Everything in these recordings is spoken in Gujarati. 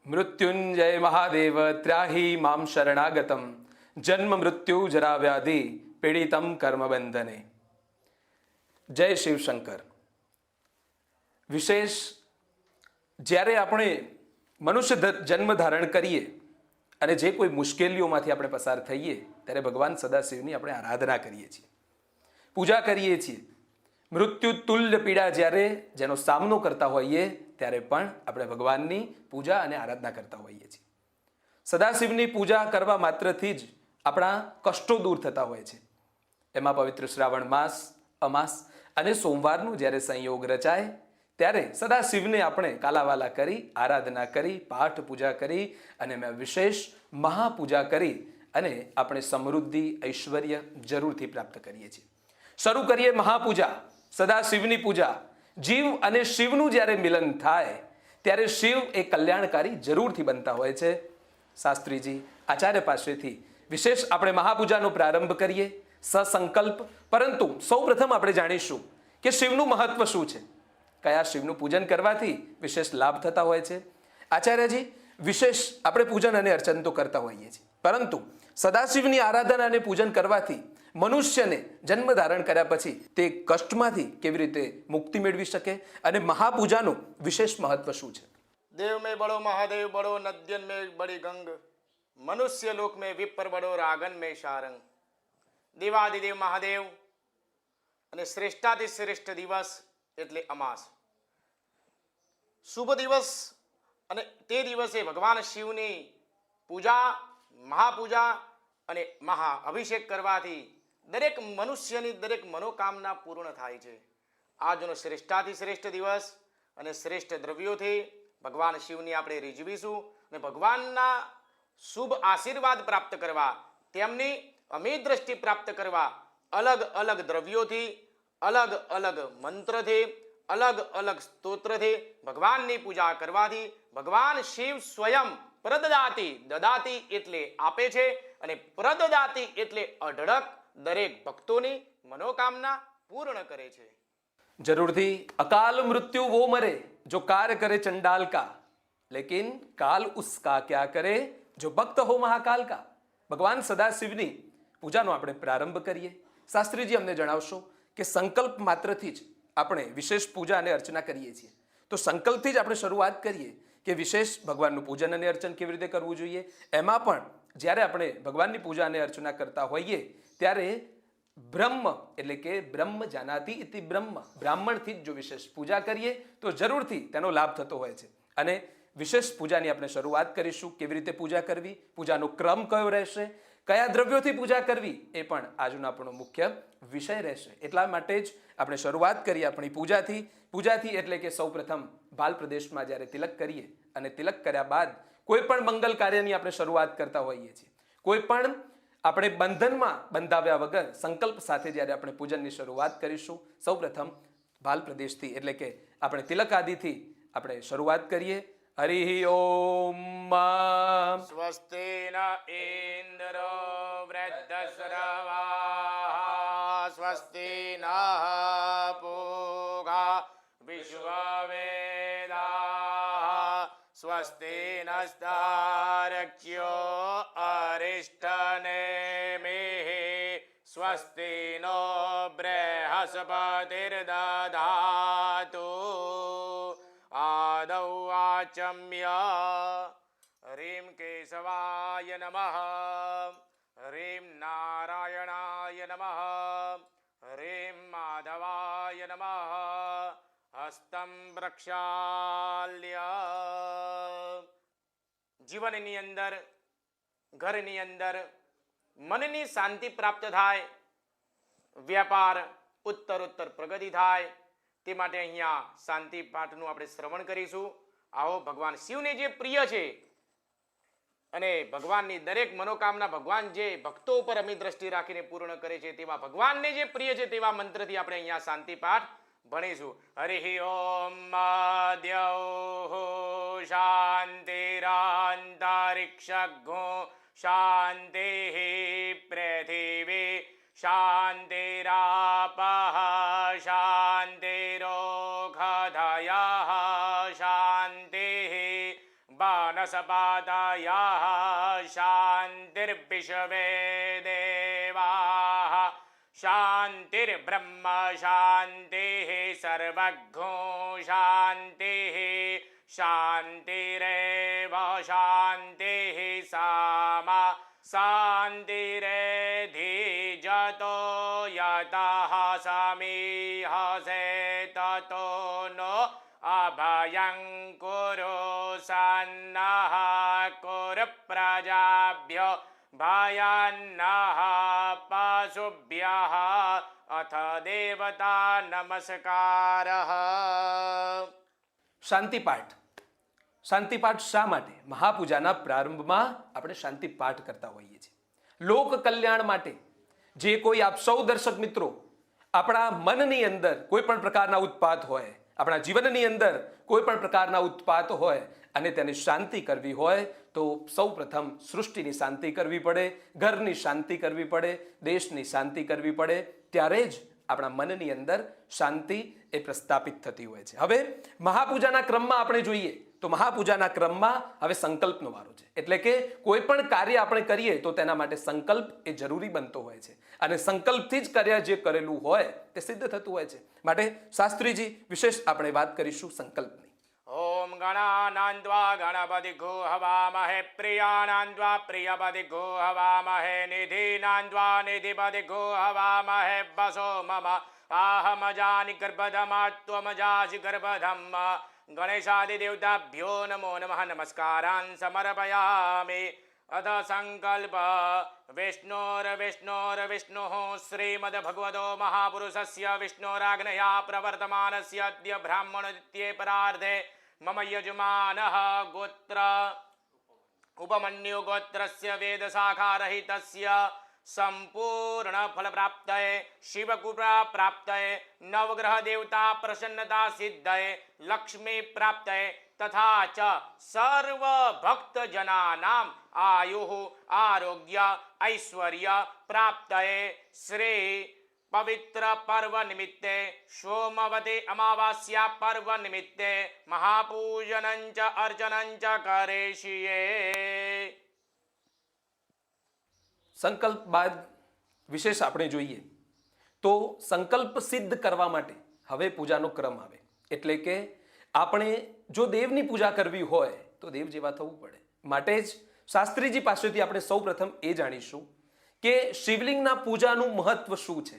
મૃત્યુંજય મહાદેવ ત્રાહી મામ શરણાગતમ જન્મ મૃત્યુ જરા વ્યાધિ પીડિતમ કર્મ બંધને. જય શિવશંકર. વિશેષ જ્યારે આપણે મનુષ્ય જન્મ ધારણ કરીએ અને જે કોઈ મુશ્કેલીઓમાંથી આપણે પસાર થઈએ ત્યારે ભગવાન સદાશિવની આપણે આરાધના કરીએ છીએ, પૂજા કરીએ છીએ. મૃત્યુ તુલ્ય પીડા જ્યારે જેનો સામનો કરતા હોઈએ ત્યારે પણ આપણે ભગવાનની પૂજા અને આરાધના કરતા હોઈએ છીએ. સદાશિવની પૂજા કરવા માત્રથી જ આપણા કષ્ટો દૂર થતા હોય છે. એમાં પવિત્ર શ્રાવણ માસ, અમાસ અને સોમવારનો જ્યારે સંયોગ રચાય ત્યારે સદાશિવને આપણે કાલાવાલા કરી, આરાધના કરી, પાઠ પૂજા કરી અને એમાં વિશેષ મહાપૂજા કરી અને આપણે સમૃદ્ધિ, ઐશ્વર્ય જરૂરથી પ્રાપ્ત કરીએ છીએ. શરૂ કરીએ મહાપૂજા, સદાશિવની પૂજા. જીવ અને શિવનું જ્યારે મિલન થાય ત્યારે શિવ એ કલ્યાણકારી જરૂરથી બનતા હોય છે. શાસ્ત્રીજી આચાર્ય પાસેથી વિશેષ આપણે મહાપૂજાનો પ્રારંભ કરીએ, સસંકલ્પ. પરંતુ સૌપ્રથમ આપણે જાણીશું કે શિવનું મહત્વ શું છે, કયા શિવનું પૂજન કરવાથી વિશેષ લાભ થતા હોય છે. આચાર્યજી, વિશેષ આપણે પૂજન અને અર્ચન તો કરતા હોઈએ છીએ, પરંતુ સદાશિવની આરાધના અને પૂજન કરવાથી મનુષ્યને જન્મ ધારણ કર્યા પછી તે કષ્ટમાંથી કેવી રીતે મુક્તિ મેળવી શકે અને મહાપૂજાનું વિશેષ મહત્વ શું છે? देव में बड़ो महादेव बड़ो नद्यन में बड़ी गंग मनुष्य लोक में विप्र बड़ो रागन में शारंग. देवादिदेव महादेव અને શ્રેષ્ઠાથી શ્રેષ્ઠ દિવસ એટલે અમાસ, શુભ દિવસ. અને તે દિવસે ભગવાન શિવની પૂજા, મહાપૂજા અને મહા અભિષેક કરવાથી દરેક મનુષ્યની દરેક મનોકામના પૂર્ણ થાય છે. આજનો શ્રેષ્ઠાથી શ્રેષ્ઠ દિવસ અને શ્રેષ્ઠ દ્રવ્યોથી ભગવાન શિવની આપણે રીઝવીશું અને ભગવાનના શુભ આશીર્વાદ પ્રાપ્ત કરવા, તેમની અમી દ્રષ્ટિ પ્રાપ્ત કરવા અલગ અલગ દ્રવ્યોથી, અલગ અલગ મંત્રથી, અલગ અલગ સ્તોત્રથી ભગવાનની પૂજા કરવાથી ભગવાન શિવ સ્વયં પ્રદદાતી, દદાતી એટલે આપે છે અને પ્રદદાતી એટલે અઢળક દરેક ભક્તોની મનોકામના પૂર્ણ કરે છે. જરૂરથી અકાલ મૃત્યુ વો મરે જો કાર્ય કરે ચંડાલ કા, લેકિન કાલ ઉસકા ક્યા કરે જો ભક્ત હો મહાકાલ કા. ભગવાન સદાશિવની પૂજાનો આપણે પ્રારંભ કરીએ. શાસ્ત્રીજી અમને જણાવશો કે સંકલ્પ માત્રથી જ આપણે વિશેષ પૂજા અને અર્ચના કરીએ છીએ, તો સંકલ્પથી જ આપણે શરૂઆત કરીએ કે વિશેષ ભગવાનનું પૂજન અને અર્ચન કેવી રીતે કરવું જોઈએ. એમાં પણ જ્યારે આપણે ભગવાનની પૂજા અને અર્ચના કરતા હોઈએ ત્યારે બ્રહ્મ એટલે કે બ્રહ્મ જાનાતિ ઇતિ બ્રહ્મ, બ્રાહ્મણથી જ જો વિશેષ પૂજા કરીએ તો જરૂરથી તેનો લાભ થતો હોય છે. અને વિશેષ પૂજાની આપણે શરૂઆત કરીશું. કેવી રીતે પૂજા કરવી, પૂજાનો ક્રમ કયો રહેશે, કયા દ્રવ્યોથી પૂજા કરવી, એ પણ આજનો આપણો મુખ્ય વિષય રહેશે. એટલા માટે જ આપણે શરૂઆત કરીએ આપણી પૂજાથી. પૂજાથી એટલે કે સૌપ્રથમ બાલ પ્રદેશમાં જ્યારે તિલક કરીએ અને તિલક કર્યા બાદ કોઈ પણ મંગલ કાર્યની આપણે શરૂઆત કરતા હોઈએ છીએ, કોઈ પણ આપણે બંધનમાં બંધાવ્યા વગર સંકલ્પ સાથે જ્યારે આપણે પૂજનની શરૂઆત કરીશું, સૌપ્રથમ બાલ પ્રદેશથી એટલે કે આપણે તિલક આદિથી આપણે શરૂઆત કરીએ. હરિ ઓમ. સ્વસ્તિ ન ઇન્દ્રો વૃદ્ધશ્રવા સ્વસ્તિ ન પૂગા વિશ્વવેદા સ્વસ્તિ નસ્તારક્યો અરિષ્ટનેમિઃ સ્વસ્તિ નો બૃહસ્પતિર્દધાતુ આદૌ આચમ્ય. હ્રીમ કેશવાય નમઃ, હ્રીમ નારાયણાય નમઃ, હ્રીમ માધવાય નમઃ, હસ્તમ પ્રક્ષાલ્ય. જીવનની અંદર, ઘરની અંદર મનની શાંતિ પ્રાપ્ત થાય, વ્યાપાર ઉત્તરોત્તર પ્રગતિ થાય તે માટે અહીંયા શાંતિ પાઠનું આપણે શ્રવણ કરીશું. આવો ભગવાન શિવને જે પ્રિય છે અને ભગવાનની દરેક મનોકામના ભગવાન જે ભક્તો ઉપર અમી દ્રષ્ટિ રાખીને પૂર્ણ કરે છે તેવા ભગવાનને જે પ્રિય છે તેવા મંત્રથી આપણે અહીંયા શાંતિ પાઠ ભણીશું. હરિ ઓમ દ્યૌ શાંતિરાંતરિક્ષગો શાંતિ પૃથિવી શાંતિરાપઃ શાંતિરોષધયઃ શાંતિ કલશપાતયઃ શાંતિર્વિશ્વે દેવાઃ શાંતિર્બ્રહ્મ શાંતિઃ સર્વજ્ઞો શાંતિઃ શાંતિરેવ શાંતિઃ સામા શાંતિરેધિજતો યતઃ સમિહસે તતો નો અભયં કુરુ સન્નઃ કુરુ પ્રજાભ્યો ભયન્નઃ પશુભ્યઃ અથ દેવતા નમસ્કારઃ. શાંતિપાઠ. શાંતિપાઠ શા માટે? મહાપૂજાના પ્રારંભમાં આપણે શાંતિપાઠ કરતા હોઈએ છીએ. લોક કલ્યાણ માટે જે કોઈ આપ સૌ દર્શક મિત્રો આપણા મનની અંદર કોઈ પણ પ્રકારના ઉત્પાત હોય, આપણા જીવનની અંદર કોઈ પણ પ્રકારના ઉત્પાત હોય અને તેની શાંતિ કરવી હોય તો સૌ પ્રથમ સૃષ્ટિની શાંતિ કરવી પડે, ઘરની શાંતિ કરવી પડે, દેશની શાંતિ કરવી પડે. ત્યારે જ આપણા મનની અંદર શાંતિ એ પ્રસ્થાપિત થતી હોય છે. હવે મહાપૂજાના ક્રમમાં આપણે જોઈએ તો મહાપૂજાના ક્રમમાં હવે સંકલ્પનો વારો છે. એટલે કે કોઈ પણ કાર્ય આપણે કરીએ તો તેના માટે સંકલ્પ એ જરૂરી બનતો હોય છે અને સંકલ્પથી જ કાર્ય જે કરેલું હોય તે સિદ્ધ થતું હોય છે. માટે શાસ્ત્રીજી વિશેષ આપણે વાત કરીશું સંકલ્પની. ઓમ ગણાનાન્વા ગણપતિ ગો હવામહે પ્રિયાનાન્વા પ્રિયપતિ ગો હવામહે નિધિનાન્વા નિધિપતિ ગો હવામહે વસો મમ આહમજાનિ ગર્ભધમાત્વમજાસી ગર્ભધમ. ગણેશાદિદેવતાભ્યો નમો નમઃ નમસ્કારાન સમર્પયામિ. અથ સંકલ્પ વિષ્ણોર્વિષ્ણોર્વિષ્ણુઃ શ્રીમદ્ભગવતો મહાપુરુષસ્ય વિષ્ણોરાગ્નયા પ્રવર્તમાનસ્ય અદ્ય બ્રાહ્મણોદિત્યે પરાર્ધે મમ યજમાનઃ ગોત્ર ઉપમન્યુ ગોત્રસ્ય વેદશાખારહિતસ્ય સંપૂર્ણ ફલ પ્રાપ્તયે શિવકૃપા પ્રાપ્તયે નવગ્રહ દેવતા પ્રસન્નતા સિદ્ધયે લક્ષ્મી પ્રાપ્તયે તથા ચ સર્વ ભક્ત જનાનામ આયુઃ આરોગ્ય ઐશ્વર્ય પ્રાપ્તયે શ્રી પવિત્ર પર્વ નિમિત્તે સોમવતી અમાવાસ્યા પર્વ નિમિત્તે મહાપૂજનં ચ અર્ચનં ચ કરિષ્યે. સંકલ્પ બાદ વિશેષ આપણે જોઈએ તો સંકલ્પ સિદ્ધ કરવા માટે હવે પૂજાનો ક્રમ આવે. એટલે કે આપણે જો દેવની પૂજા કરવી હોય તો દેવ જેવા થવું પડે. માટે જ શાસ્ત્રીજી પાસેથી આપણે સૌ પ્રથમ એ જાણીશું કે શિવલિંગના પૂજાનું મહત્વ શું છે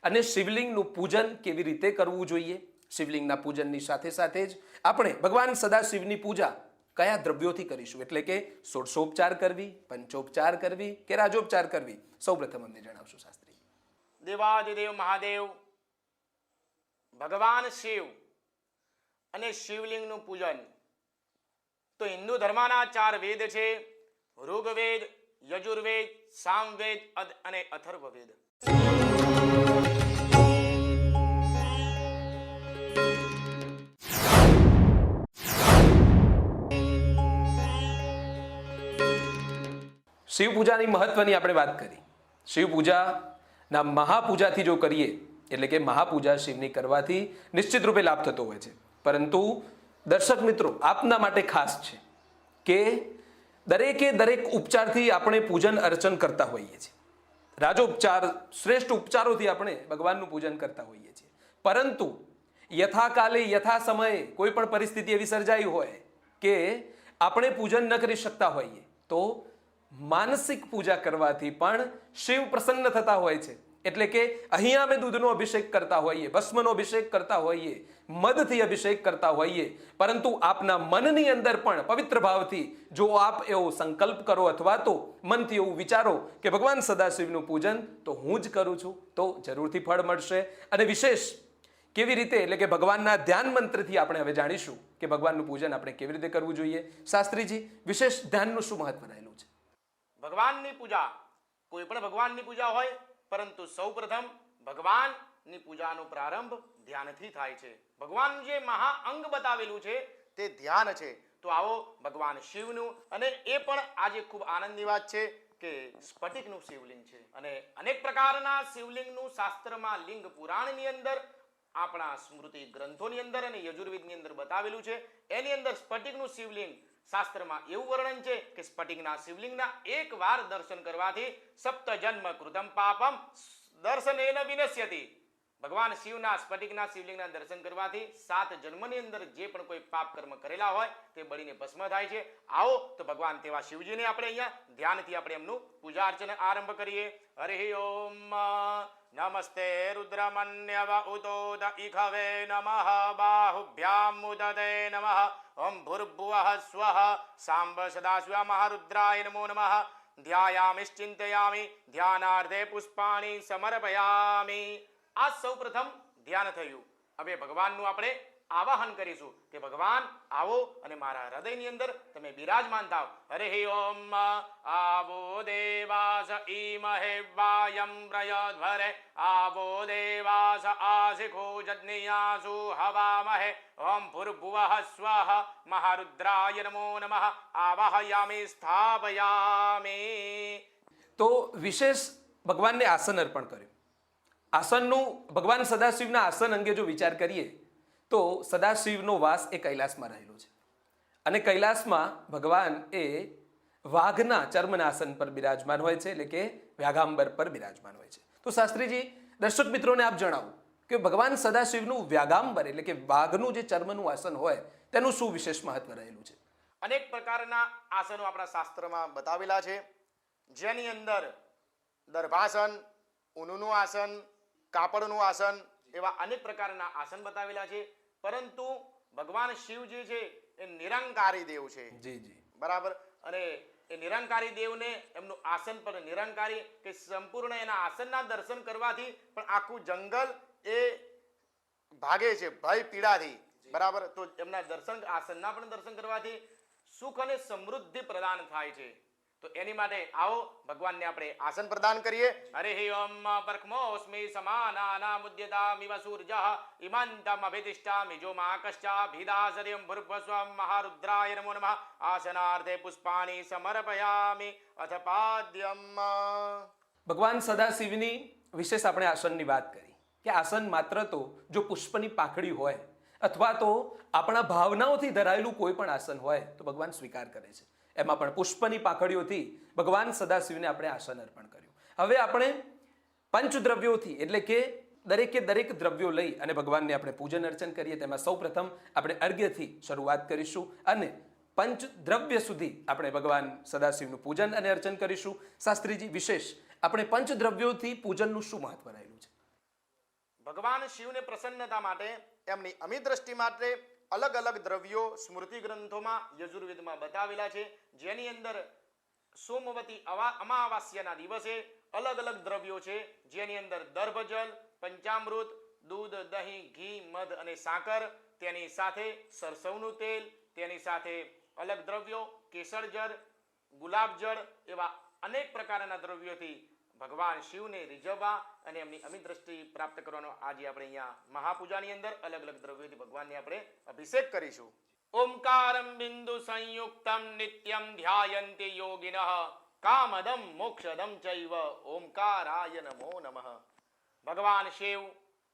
અને શિવલિંગનું પૂજન કેવી રીતે કરવું જોઈએ. શિવલિંગના પૂજનની સાથે સાથે જ આપણે ભગવાન સદાશિવની પૂજા કયા દ્રવ્યોથી કરીશું, એટલે કે ષોડશોપચાર કરવી, પંચોપચાર કરવી કે રાજોપચાર કરવી, સૌ પ્રથમ અમને જણાવશો શાસ્ત્રી. દેવાદિદેવ મહાદેવ ભગવાન શિવ અને શિવલિંગનું પૂજન તો હિન્દુ ધર્મના 4 વેદ છે: ઋગ્વેદ, યજુર્વેદ, સામવેદ અને અથર્વવેદ. શિવ પૂજાની મહત્વની આપણે વાત કરી. શિવ પૂજાના મહાપૂજાથી જો કરીએ એટલે કે મહાપૂજા શિવની કરવાથી નિશ્ચિત રૂપે લાભ થતો હોય છે. પરંતુ દર્શક મિત્રો આપના માટે ખાસ છે કે દરેકે દરેક ઉપચારથી આપણે પૂજન અર્ચન કરતા હોઈએ છીએ. રાજોપચાર શ્રેષ્ઠ ઉપચારોથી આપણે ભગવાનનું પૂજન કરતા હોઈએ છીએ. પરંતુ યથાકાલે યથા સમયે કોઈ પણ પરિસ્થિતિ એવી સર્જાઈ હોય કે આપણે પૂજન ન કરી શકતા હોઈએ તો માનસિક પૂજા કરવાથી પણ શિવ પ્રસન્ન થતા હોય છે. એટલે કે અહીંયા અમે દૂધનો અભિષેક કરતા હોઈએ, ભસ્મનો અભિષેક કરતા હોઈએ, મધથી અભિષેક કરતા હોઈએ, પરંતુ આપના મનની અંદર પણ પવિત્ર ભાવથી જો આપ એવો સંકલ્પ કરો અથવા તો મનથી એવું વિચારો કે ભગવાન સદાશિવનું પૂજન તો હું જ કરું છું તો જરૂરથી ફળ મળશે. અને વિશેષ કેવી રીતે, એટલે કે ભગવાનના ધ્યાન મંત્રથી આપણે હવે જાણીશું કે ભગવાનનું પૂજન આપણે કેવી રીતે કરવું જોઈએ. શાસ્ત્રીજી વિશેષ ધ્યાનનું શું મહત્વ રહેલું છે? ભગવાનની પૂજા, કોઈ પણ ભગવાનની પૂજા હોય, પરંતુ સૌપ્રથમ ભગવાનની પૂજાનો પ્રારંભ ધ્યાનથી થાય છે. ભગવાન જે મહાઅંગ બતાવેલું છે તે ધ્યાન છે. તો આવો ભગવાન શિવનું, અને એ પણ આજે ખૂબ આનંદની વાત છે કે સ્ફટિકનું શિવલિંગ છે. અને અનેક પ્રકારના શિવલિંગનું શાસ્ત્રમાં લિંગ પુરાણની અંદર, આપણા સ્મૃતિ ગ્રંથોની અંદર અને યજુર્વેદની અંદર બતાવેલું છે. એની અંદર સ્ફટિકનું શિવલિંગ શાસ્ત્રમાં એવું વર્ણન છે કે સ્ફટિકના શિવલિંગના એકવાર દર્શન કરવાથી સપ્ત જન્મ કૃતમ પાપમ દર્શનેન વિનશ્યતિ. ભગવાન શિવના સ્ફટિકના શિવલિંગના દર્શન કરવાથી 7 જન્મની અંદર જે પણ કોઈ પાપ કર્મ કરેલા હોય તે બળીને ભસ્મ થાય છે. આવો તો ભગવાન તેવા શિવજીને આપણે અહીંયા ધ્યાનથી આપણે એમનું પૂજા અર્ચના આરંભ કરીએ. હરિ ઓમ નમસ્તે રુદ્રમન્યવ ઉતોદ ઇખવે નમઃ બાહુભ્યામ ઉદતે નમઃ ઓમ ભૂર્ભુવઃ સ્વઃ સાંબ સદાશિવ મહારુદ્રાય નમો નમઃ. ધ્યાયામિશ્ચિંતયામિ ધ્યાનાર્થે પુષ્પાણિ સમર્પયામિ. આ સૌ પ્રથમ ધ્યાન થયું. હવે ભગવાનનું આપણે આવાહન કરીશું કે ભગવાન આવો અને મારા હૃદયની અંદર તમે બિરાજમાન થાવ. હરિ ઓમ આવો દેવાસ ઈમહે વાયમ પ્રયધ્વરે આવો દેવાસ આસિખો જજ્ઞિયાસુ હવામહે ઓમ ભૂર્ભુવઃ સ્વઃ મહારુદ્રાય નમો નમઃ. આવાહયામિ સ્થાપયામિ. તો વિશેષ ભગવાનને આસન અર્પણ કર્યું. આસનનું ભગવાન સદાશિવના આસન અંગે જો વિચાર કરીએ તો સદાશિવનો વાસ એ કૈલાસમાં રહેલો છે અને કૈલાસમાં ભગવાન એ વાઘના ચર્મના આસન પર બિરાજમાન હોય છે, એટલે કે વ્યાગાંબર પર બિરાજમાન હોય છે. તો શાસ્ત્રીજી દર્શક મિત્રોને આપ જણાવો કે ભગવાન સદાશિવનું વ્યાગાંબર એટલે કે વાઘનું જે ચર્મનું આસન હોય તેનું શું વિશેષ મહત્વ રહેલું છે? અનેક પ્રકારના આસનો આપણા શાસ્ત્રમાં બતાવેલા છે, જેની અંદર દર્ભાસન, ઊનનું આસન, કાપડનું આસન એવા અનેક પ્રકારના આસન બતાવેલા છે. પરંતુ ભગવાન શિવ જે છે એ નિરંકારી દેવ છે. જી જી બરાબર. અને એ નિરંકારી દેવને એમનું આસન પર નિરંકારી કે સંપૂર્ણ એના આસનના દર્શન કરવાથી પણ આખું જંગલ એ ભાગે છે ભય પીડાથી. બરાબર. તો એમના દર્શન આસનના પણ દર્શન કરવાથી સુખ અને સમૃદ્ધિ પ્રદાન થાય છે. તો એની માટે આવો ભગવાનને આપણે આસન પ્રદાન કરીએ. હરિ ઓમ પરખમોસ્મિ સમાનાના મુદ્યતામિવ સૂર્યઃ ઇમંતમ અભિતિષ્ઠામિ જો માકશ્ચા ભીદાસરિયમ ભૂર્ભસ્વમ મહારુદ્રાય નમો નમઃ. આસનાર્થે પુષ્પાણિ સમર્પયામિ અથ પાદ્યમ. ભગવાન સદાશિવની વિશેષ આપણે આસનની વાત કરી કે આસન માત્ર તો જો પુષ્પની પાંખડી હોય અથવા તો આપણા ભાવનાઓથી ધરાયેલું કોઈ પણ આસન હોય તો ભગવાન સ્વીકાર કરે છે. એમાં પણ પુષ્પની પાંખડીઓથી ભગવાન સદાશિવને આપણે આસન અર્પણ કર્યું. હવે આપણે પંચદ્રવ્યોથી એટલે કે દરેકે દરેક દ્રવ્યો લઈ અને ભગવાનને આપણે પૂજન અર્ચન કરીએ. તેમાં સૌ પ્રથમ આપણે અર્ઘ્યથી શરૂઆત કરીશું અને પંચદ્રવ્ય સુધી આપણે ભગવાન સદાશિવનું પૂજન અને અર્ચન કરીશું. શાસ્ત્રીજી વિશેષ આપણે પંચદ્રવ્યોથી પૂજનનું શું મહત્વ રહેલું છે? ભગવાન શિવને પ્રસન્નતા માટે એમની અમિત દ્રષ્ટિ માટે અલગ અલગ દ્રવ્યો સ્મૃતિ ગ્રંથોમાં યજુર્વેદમાં બતાવેલા છે, જેની અંદર સોમવતી અમાવાસ્યાના દિવસે અલગ અલગ દ્રવ્યો છે, જેની અંદર દર્ભજલ, પંચામૃત, દૂધ, દહીં, ઘી, મધ અને સાકર, તેની સાથે સરસવનું તેલ, તેની સાથે અલગ દ્રવ્યો કેસરજળ, ગુલાબજળ એવા અનેક પ્રકારના દ્રવ્યોથી ભગવાન શિવને રીઝવવા અને એમની અમિત દ્રષ્ટિ પ્રાપ્ત કરવાનો આજે આપણે અહીંયા મહાપૂજાની અંદર અલગ અલગ દ્રવ્યોથી ભગવાનને આપણે અભિષેક કરીશું. ઓમકારમ બિંદુ સંયુક્તમ નિત્યમ ધ્યાયન્તિ યોગિનઃ કામદમ મોક્ષદમ ચૈવ ઓમકારાય નમો નમઃ. ભગવાન શિવ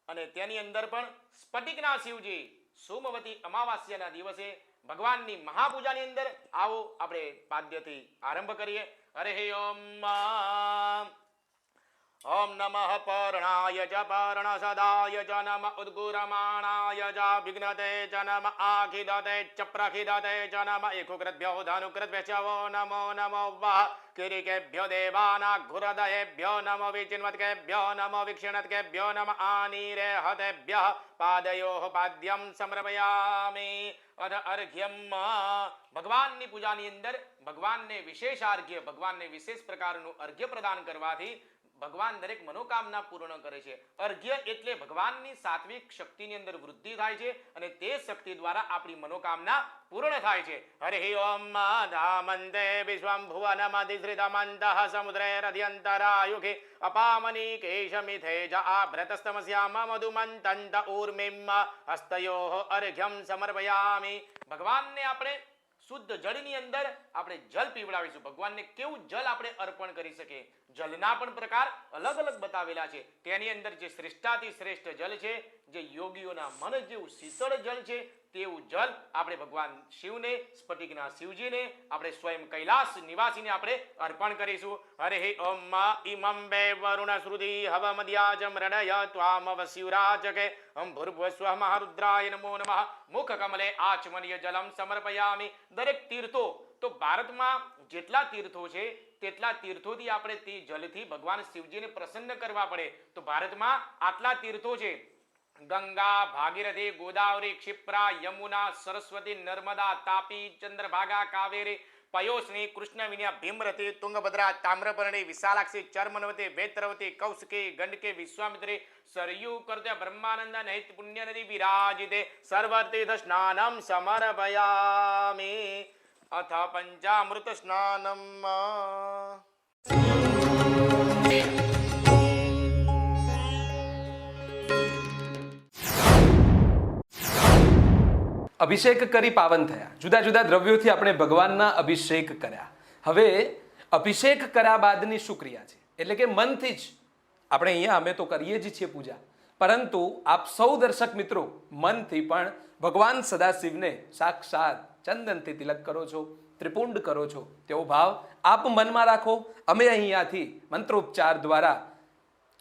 અને તેની અંદર પણ સ્ફટિકના શિવજી સોમવતી અમાવાસ્યાના દિવસે ભગવાનની મહાપૂજાની અંદર આવો આપણે પાદ્યથી આરંભ કરીએ. હરિ ઓમ ઓમ નમઃ પર્ણાય ચ પર્ણસદાય ચ નમ ઉદ્ગુરમાણાય ચ વિઘ્નતે ચ નમ આખિદતે ચ પ્રખિદતે ચ નમ એખુકૃતભ્યો ધનુકૃતભ્યો વો નમો નમો વઃ કિરીકેભ્યો દેવાનાઘુરદયેભ્યો નમો વિચિન્વત્કેભ્યો નમો વિક્ષિણત્કેભ્યો નમ આનીરે હતેભ્યઃ પાદયોઃ પાદ્યમ સમર્પયામિ અધ અર્ઘ્યમ. ભગવાનની પૂજાની અંદર ભગવાનને વિશેષ અર્ઘ્ય, ભગવાનને વિશેષ પ્રકારનું અર્ઘ્ય પ્રદાન કરવાથી ભગવાન દરેક મનોકામના પૂર્ણ કરે છે. અર્ઘ્ય એટલે ભગવાનની સાત્વિક શક્તિની અંદર વૃદ્ધિ થાય છે અને તે શક્તિ દ્વારા આપણી મનોકામના પૂર્ણ થાય છે. હરિ ઓમ ધામંતે વિશ્વમ ભુવનમધિશ્રિતમંતઃ સમુદ્રે રધ્યંતરાયુખે અપામની કેશમિથે જ આભ્રતસ્તમસ્યામ મધુમંતંત ઊર્મિમ હસ્તયોઃ અર્ઘ્યમ સમર્પયામિ. ભગવાનને આપણે શુદ્ધ જળની અંદર આપણે જલ પીવડાવીશું. ભગવાનને કેવું જલ આપણે અર્પણ કરી શકીએ? જલના પણ પ્રકાર અલગ અલગ બતાવેલા છે. તેની અંદર જે શ્રેષ્ઠાથી શ્રેષ્ઠ જલ છે, જે યોગીઓના મન જેવું શીતળ જલ છે, તેવું જલ આપણે ભગવાન શિવને, સ્ફટિકના શિવજીને, આપણે સ્વયં કૈલાસ નિવાસીને આપણે અર્પણ કરીશું. હરે ઓમ ઇમં વે વરુણ શ્રુતિ હવમદ્યાજમ રણય ત્વામવ શિવરાજકે હમ ભૂર્ભુવસ્વ મહારુદ્રાય નમો નમઃ. મુખ કમલે આચમનીય જલમ સમર્પયામિ. દરેક તીર્થો, તો ભારતમાં જેટલા તીર્થો છે તેટલા તીર્થોથી આપણે તે જલથી ભગવાન શિવજીને પ્રસન્ન કરવા પડે. તો ભારતમાં આટલા તીર્થો છે: ગંગા, ભાગીરથી, ગોદાવરી, ક્ષિપ્રા, યમુના, સરસ્વતી, નર્મદા, તાપી, ચંદ્રભાગા, કાવેરી, પયોસ્ની, કૃષ્ણવિન્યા, ભીમરથી, તુંગભદ્રા, તામ્રપર્ણી, વિશાલાક્ષી, ચર્મનવતી, વેત્રવતી, કૌશિકી, ગંડકી, વિશ્વામિત્રી, સરયુ, કર્ત્ય, બ્રહ્માનંદ, નૈત પુણ્ય નદી વિરાજિતે સર્વતીર્થ સ્નાનમ સમર્પયામિ. અથ પંચામૃત સ્નાનમ. અભિષેક કરી પાવન થયા. જુદા જુદા દ્રવ્યોથી આપણે ભગવાનના અભિષેક કર્યા. હવે અભિષેક કર્યા બાદની શું ક્રિયા છે? એટલે કે મનથી જ આપણે અહીંયા અમે તો કરીએ જ છીએ પૂજા, પરંતુ આપ સૌ દર્શક મિત્રો મનથી પણ ભગવાન સદાશિવને સાક્ષાત ચંદનથી તિલક કરો છો, ત્રિપુંડ કરો છો, તેવો ભાવ આપ મનમાં રાખો. અમે અહીંયાથી મંત્રોપચાર દ્વારા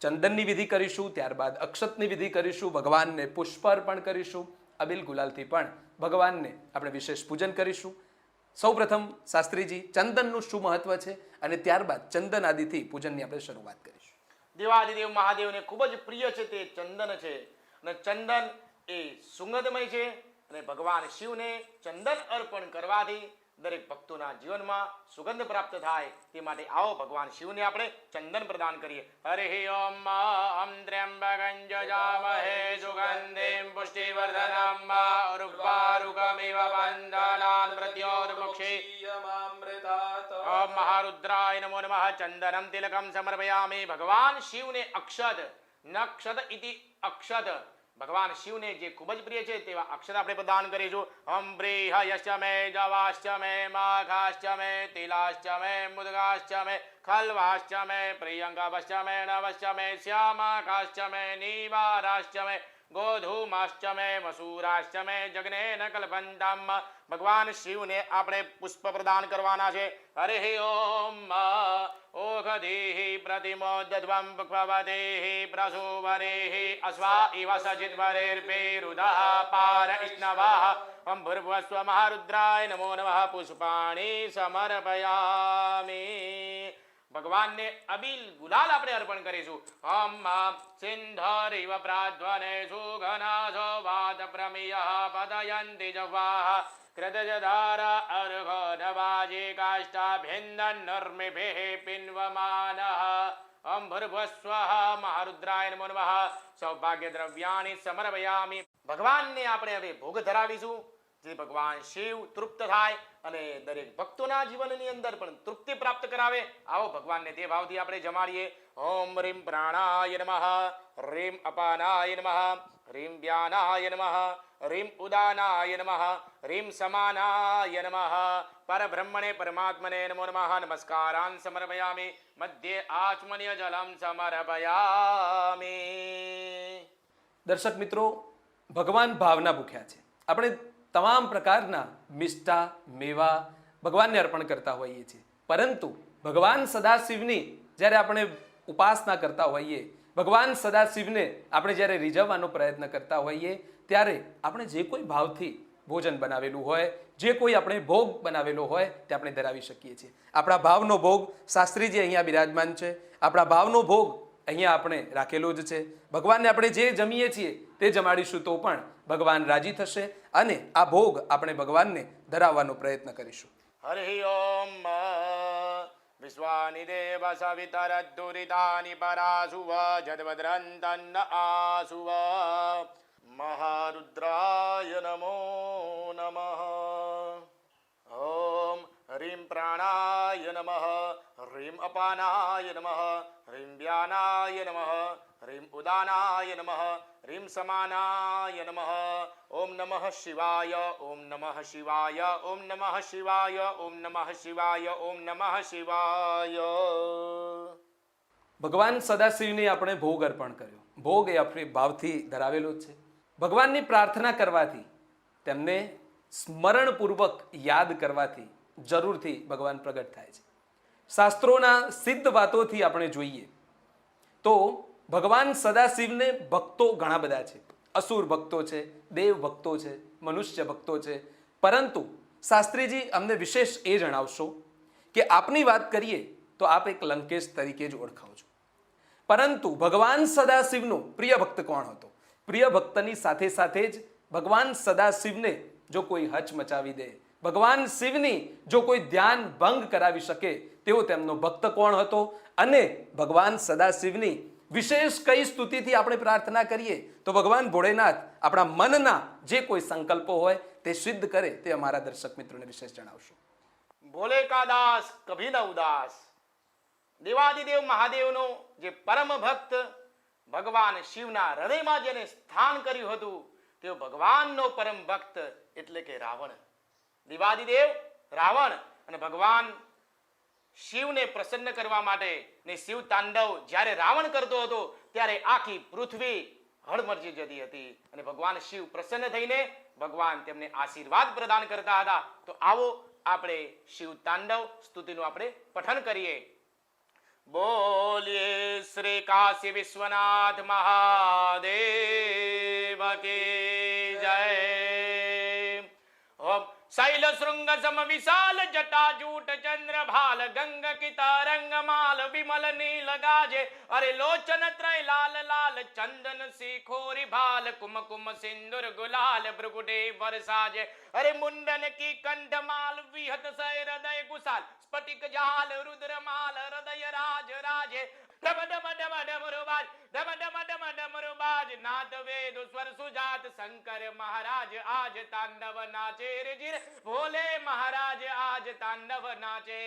ચંદનની વિધિ કરીશું, ત્યારબાદ અક્ષતની વિધિ કરીશું, ભગવાનને પુષ્પ અર્પણ કરીશું, અબિલ ગુલાલથી પણ ભગવાનને આપણે વિશેષ પૂજન કરીશું. સૌપ્રથમ શાસ્ત્રીજી ચંદનનું શું મહત્વ છે અને ત્યારબાદ ચંદન આદિથી પૂજનની આપણે શરૂઆત કરીશું. દેવાદિદેવ મહાદેવને ખૂબ જ પ્રિય છે તે ચંદન છે, અને ચંદન એ સુગંધમય છે, અને ભગવાન શિવને ચંદન અર્પણ કરવાથી દરેક ભક્તોના જીવનમાં સુગંધ પ્રાપ્ત થાય. તે માટે આવો ભગવાન શિવને આપણે ચંદન પ્રદાન કરીએ. હરે ઓમ અમ ત્ર્યંબકં જજામહે સુગંધિં પુષ્ટિવર્ધનમ ઉર્વારુકમિવ બંધનાન મૃત્યોર્મુક્ષીયમામૃતાત. ઓમ મહારુદ્રાય નમો નમઃ. ચંદનમ તિલકમ સમર્પયામિ. ભગવાન શિવને અક્ષત, નક્ષત ઇતિ અક્ષત, ભગવાન શિવને જે ખૂબ જ પ્રિય છે તેવા અક્ષર આપણે પ્રદાન કરીશું. હમ બ્રીહયશ્ચ મે જવાશ્ચ મે માઘાશ્ચ મે તિલાશ્ચ મે મુદગાશ્ચ મે ખલ્વાશ્ચ મે પ્રિયંગાશ્ચ મે નવશ્ચ મે શ્યામાકાશ્ચ મે નીવારાશ્ચ મે ગોધૂમાશ્ચ મે મસૂરાશ્ચ મે જગ્નેન કલ્પંતમ. ભગવાન શિવને આપણે પુષ્પ પ્રદાન કરવાના છે. હરે ઓમ ઓઘધીહિ પ્રતિમોદ્ધ્વં ભગવતેહિ પ્રસુવરેહિ અશ્વા ઇવ સજિદ્વરેર્પેરુદઃ પાર ઇષ્ણવઃ. ઓમ ભૂર્ભુવસ્વ મહારુદ્રાય નમો નમઃ. પુષ્પાણિ સમર્પયામિ. ભગવાનને અબિલ ગુલાલ આપણે અર્પણ કરીશું. ઓમ સિંધરીવ પ્રાધ્વને સુઘનાસો વાત પ્રમિયઃ પદયંતિ જવાહ કૃતજધાર અર્ઘો નવાજે કાષ્ટાભિન્નર્મિભિઃ પિન્વમાનઃ. ઓમ ભૂર્ભુવસ્વ મહારુદ્રાય નમો નમઃ. સૌભાગ્ય દ્રવ્યાણિ સમર્પયામિ. ભગવાનને આપણે હવે ભોગ ધરાવીશું, જે ભગવાન શિવ તૃપ્ત થાય અને દરેક ભક્તોના જીવનની અંદર પણ તૃપ્તિ પ્રાપ્ત કરાવે. આવો ભગવાનને તે ભાવથી આપણે જમાડીએ. ઓમ રીમ પ્રાણાય નમઃ, રીમ અપાનાય નમઃ, રીમ વ્યાનાય નમઃ, રીમ ઉદાનાય નમઃ, રીમ સમાનાય નમઃ. પરબ્રહ્મણે પરમાત્મને નમો નમઃ. નમસ્કારાન સમર્પયામિ. મધ્યે આચમનીય જલમ સમર્પયામિ. દર્શક મિત્રો, ભગવાન ભાવના ભૂખ્યા છે. આપણે તમામ પ્રકારના મિષ્ટા મેવા ભગવાનને અર્પણ કરતા હોઈએ છીએ, પરંતુ ભગવાન સદાશિવની જ્યારે આપણે ઉપાસના કરતા હોઈએ, ભગવાન સદાશિવને આપણે જ્યારે રીઝવવાનો પ્રયત્ન કરતા હોઈએ, ત્યારે આપણે જે કોઈ ભાવથી ભોજન બનાવેલું હોય, જે કોઈ આપણે ભોગ બનાવેલો હોય તે આપણે ધરાવી શકીએ છીએ. આપણા ભાવનો ભોગ શાસ્ત્રીજી અહીંયા બિરાજમાન છે. આપણા ભાવનો ભોગ અહીંયા આપણે રાખેલો જ છે. ભગવાનને આપણે જે જમીએ છીએ તે જમાડીશું તો પણ ભગવાન રાજી થશે, અને આ ભોગ આપણે ભગવાનને ધરાવવાનો પ્રયત્ન કરીશું. હરિ ઓમ વિશ્વાનિ દેવ સવિતરદ્દુરિતાનિ પરાસુવ જદવદ્રંતન્ન આસુવ. મહારુદ્રાય નમો નમઃ. ઓમ હ્રીમ પ્રાણાય નમઃ, હ્રીમ અપાનાય નમઃ, હ્રીમ વ્યાનાય નમઃ, હ્રીમ ઉદાનાય નમઃ, હ્રીમ સમાનાય નમઃ. ઓમ નમઃ શિવાય, ઓમ નમઃ શિવાય, ઓમ નમઃ શિવાય, ઓમ નમઃ શિવાય, ઓમ નમઃ શિવાય. ભગવાન સદાશિવને આપણે ભોગ અર્પણ કર્યો. ભોગ એ આપણે ભાવથી ધરાવેલો જ છે. ભગવાનની પ્રાર્થના કરવાથી, તેમને સ્મરણપૂર્વક યાદ કરવાથી જરૂરથી ભગવાન પ્રગટ થાય છે. શાસ્ત્રોના સિદ્ધ વાતોથી આપણે જોઈએ તો ભગવાન સદાશિવને ભક્તો ઘણા બધા છે. અસુર ભક્તો છે, દેવ ભક્તો છે, મનુષ્ય ભક્તો છે. પરંતુ શાસ્ત્રીજી અમને વિશેષ એ જણાવશો કે આપની વાત કરીએ તો આપ એક લંકેશ તરીકે જ ઓળખાવ છો. પરંતુ ભગવાન સદાશિવનો પ્રિય ભક્ત કોણ હતો? પ્રિય ભક્તની સાથે સાથે જ ભગવાન સદાશિવને જો કોઈ હચમચાવી દે, ભગવાન શિવની જો કોઈ ધ્યાન ભંગ કરાવી શકે તેવો તેમનો ભક્ત કોણ હતો? અને ભગવાન સદાશિવની વિશેષ કઈ સ્તુતિથી આપણે પ્રાર્થના કરીએ તો ભગવાન ભોળેનાથ આપણા મનના જે કોઈ સંકલ્પો હોય તે સિદ્ધ કરે, તે અમારા દર્શક મિત્રોને વિશેષ જણાવશો. ભોલે કા દાસ કભી ન ઉદાસ. દેવાદિદેવ મહાદેવનો જે પરમ ભક્ત ભગવાન શિવના હૃદયમાં જેને સ્થાન કર્યું હતું તેઓ ભગવાનનો પરમ ભક્ત એટલે કે રાવણ. દેવાદિદેવ રાવણ અને ભગવાન શિવને પ્રસન્ન કરવા માટે ને શિવ તાંડવ જ્યારે રાવણ કરતો હતો ત્યારે આખી પૃથ્વી હળમળજી જતી હતી અને ભગવાન શિવ પ્રસન્ન થઈને ભગવાન તેમને આશીર્વાદ પ્રદાન કરતા હતા. તો આવો આપણે શિવ તાંડવ સ્તુતિનું આપણે પઠન કરીએ. બોલીએ શ્રી કાશી વિશ્વનાથ મહાદેવ કી જય. ઓમ શૈલ શૃંગ સમ વિશાલ જટા જૂટ ચંદ્ર ભાલ ગંગ કી તરંગ માલ વિમલ નીલ ગાજે. અરે લોચન ત્રય લાલ લાલ ચંદન શિખોરી ભાલ કુમકુમ સિંદુર ગુલાલ ભૃગુટે વરસાજે. અરે મુંડન કી કંઠ માલ વિહત સય હૃદય ગુસાલ સ્ફટિક જાલ રુદ્ર માલ હૃદય રાજ રાજે. ડમ ડમ ડમ ડમરુ બાજ ડમ ડમ ડમ ડમરુ બાજ નાદ વેદ સ્વર સુજાત શંકર મહારાજ આજ તાંડવ નાચે રે જીર ભોલે મહારાજ આજ તાંડવ નાચે.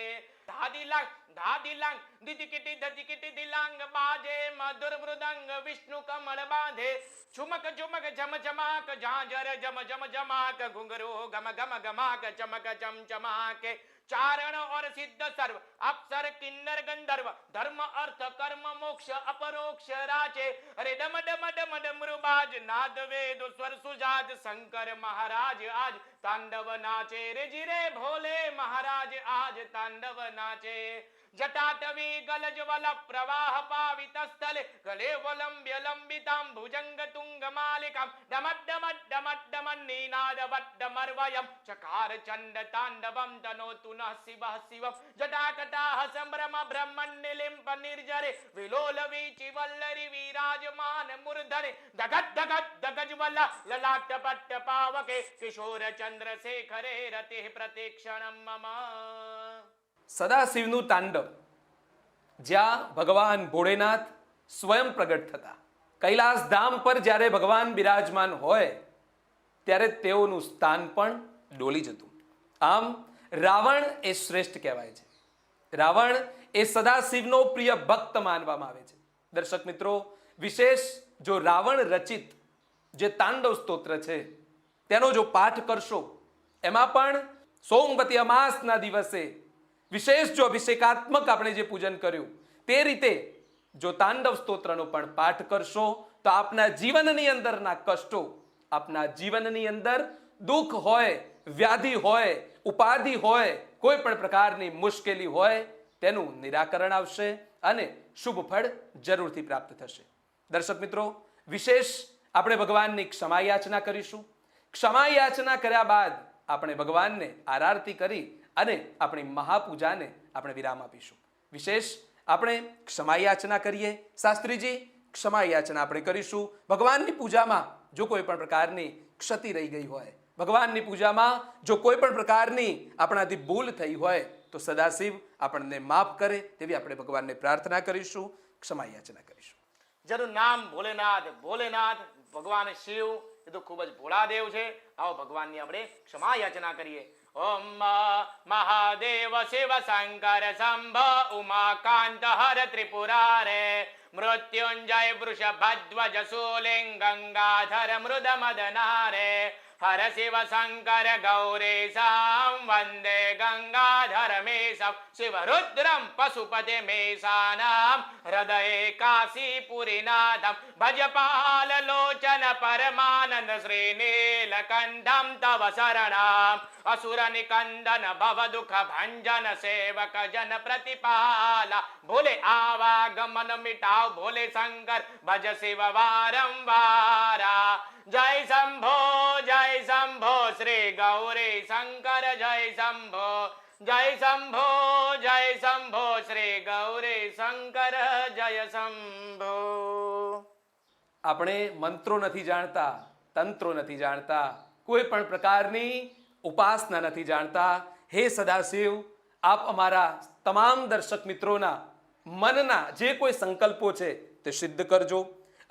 ધાદી લાંગ દિદિકિટી ધતિકિટી દિલાંગ બાજે મધુર મૃદંગ વિષ્ણુ કમળ બાંધે. ઝુમક ઝુમક ઝમ ઝમાક ઝાંઝર જમ જમ જમાક ઘુંઘરો ગમ ગમ ગમાક ચમક ચમ ચમાકે. ચારણ और सिद्ध सर्व अप्सर किन्नर गंधर्व धर्म अर्थ कर्म मोक्ष अपरोक्ष राचे. अरे डम डम डम डमरु बाज नाद वेद स्वर सुजात शंकर महाराज आज तांडव नाचे रे जिरे भोले महाराज आज तांडव नाचे. जटाटवी गलज वल प्रवाह पावित स्थले गले वलंब्य लंबितां भुजंग तुंग मालिकां डमट डमट डमट डमन नीनाद वड्डमर्वयं चकार चंड तांडवं तनोतु नः शिवः शिवं. जटाकटाः संभ्रम ब्रह्मण्यलिम्प निर्जरे विलोल वीचि वल्लरि विराजमान मूर्धने दगद दगद दगज्वल ललाट पट्ट पावके किशोर चंद्रशेखरे रतिः प्रतीक्षणं मम. સદાશિવનું તાંડવ જ્યાં ભગવાન ભોળેનાથ સ્વયં પ્રગટ થતા. કૈલાસ ધામ પર જ્યારે ભગવાન બિરાજમાન હોય ત્યારે તેઓનું સ્થાન પણ ડોલી જતું. આમ રાવણ એ શ્રેષ્ઠ કહેવાય છે. રાવણ એ સદાશિવનો પ્રિય ભક્ત માનવામાં આવે છે. દર્શક મિત્રો, વિશેષ જો રાવણ રચિત જે તાંડવ સ્તોત્ર છે તેનો જો પાઠ કરશો, એમાં પણ સોમવતી અમાસના દિવસે વિશેષ જો અભિષેકાત્મક આપણે જે પૂજન કર્યું તે રીતે જો તાંડવ સ્તોત્રનો પણ પાઠ કરશો તો આપના જીવનની અંદરના કષ્ટો, આપના જીવનની અંદર દુઃખ હોય, વ્યાધિ હોય, ઉપાધિ હોય, કોઈ પણ પ્રકારની મુશ્કેલી હોય તેનું નિરાકરણ આવશે અને શુભ ફળ જરૂરથી પ્રાપ્ત થશે. દર્શક મિત્રો, વિશેષ આપણે ભગવાનની ક્ષમા યાચના કરીશું. ક્ષમા યાચના કર્યા બાદ આપણે ભગવાનને આરતી કરી અને આપણી મહાપૂજાને આપણે વિરામ આપીશું. વિશેષ આપણે ક્ષમા યાચના કરીએ. શાસ્ત્રીજી, ક્ષમા યાચના આપણે કરીશું. ભગવાનની પૂજામાં જો કોઈ પણ પ્રકારની ક્ષતિ રહી ગઈ હોય, ભગવાનની પૂજામાં જો કોઈ પણ પ્રકારની આપણાથી ભૂલ થઈ હોય તો સદાશિવ આપણને માફ કરે તેવી આપણે ભગવાનને પ્રાર્થના કરીશું, ક્ષમા યાચના કરીશું. જેનું નામ ભોલેનાથ. ભોલેનાથ ભગવાન શિવ એ તો ખૂબ જ ભોળા દેવ છે. આવો ભગવાનની આપણે ક્ષમા યાચના કરીએ. ઓમ મહાદેવ શિવ શંકર શંભ ઉમાકાંત હર ત્રિપુરારે મૃત્યુંજય વૃષભધ્વજ શૂલિંગ ગંગાધર મૃદ મદનારે હર શિવ શંકર ગૌરેશમ વંદે ગંગાધરમેશમ શિવ રુદ્રમ પશુપતે મેષાનામ હૃદયે કાશીપુરીનાથમ ભજપાલ લોચન પરમાનંદ શ્રી નીલકંઠમ તવ શરણામ અસુર નિકંદન ભવ દુઃખ ભંજન સેવક જન પ્રતિપાલા ભોલે આવાગમન મિટાવ ભોલે શંકર ભજ શિવ વારંવારા જય શંભો શ્રી ગૌરી શંકર જય શંભો શ્રી ગૌરી શંકર જય શંભો. આપણે મંત્રો નથી જાણતા, તંત્રો નથી જાણતા, કોઈ પણ પ્રકારની ઉપાસના નથી જાણતા. હે સદાશિવ, આપ અમારા તમામ દર્શક મિત્રોના મનના જે કોઈ સંકલ્પો છે તે સિદ્ધ કરજો.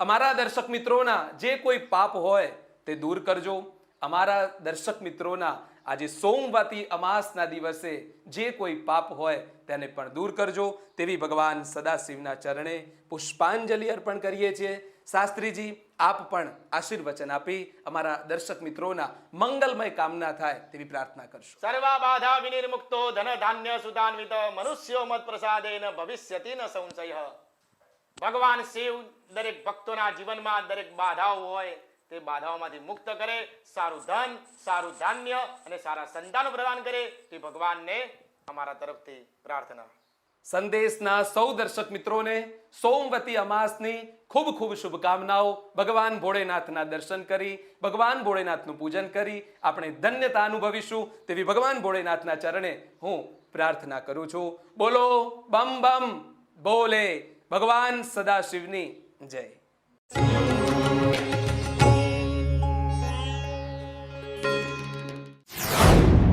અમારા દર્શક મિત્રોના જે કોઈ પાપ હોય તે દૂર કરજો. અમારા દર્શક મિત્રોના આજે સોમવતી અમાસના દિવસે જે કોઈ પાપ હોય તેને પણ દૂર કરજો. તેવી ભગવાન સદાશિવના ચરણે પુષ્પાંજલિ અર્પણ કરીએ છીએ. શાસ્ત્રીજી, આપ પણ આશીર્વચન આપી અમારા દર્શક મિત્રોના મંગલમય કામના થાય તેવી પ્રાર્થના કરશો. સર્વા બાધા વિનિર્મુક્તો ધન ધાન્ય સુધાન્વિત મનુષ્યો મત પ્રસાદેન ભવિષ્યતિ ન સંશય. ભગવાન શિવ દરેક ભક્તોના જીવનમાં દરેક બાધાઓ હોય તે બાધાઓમાંથી મુક્ત કરે, સારું ધન, સારું ધાન્ય અને સારા સંતાનો પ્રદાન કરે તે ભગવાનને અમારા તરફથી પ્રાર્થના. સંદેશના સૌ દર્શક મિત્રોને સોમવતી અમાસની ખૂબ ખૂબ શુભકામનાઓ. ભગવાન ભોળેનાથના દર્શન કરી, ભગવાન ભોળેનાથનું પૂજન કરી આપણે ધન્યતા અનુભવીશું તેવી ભગવાન ભોળેનાથના ચરણે હું પ્રાર્થના કરું છું. બોલો બમ બમ બોલે ભગવાન સદાશિવની જય.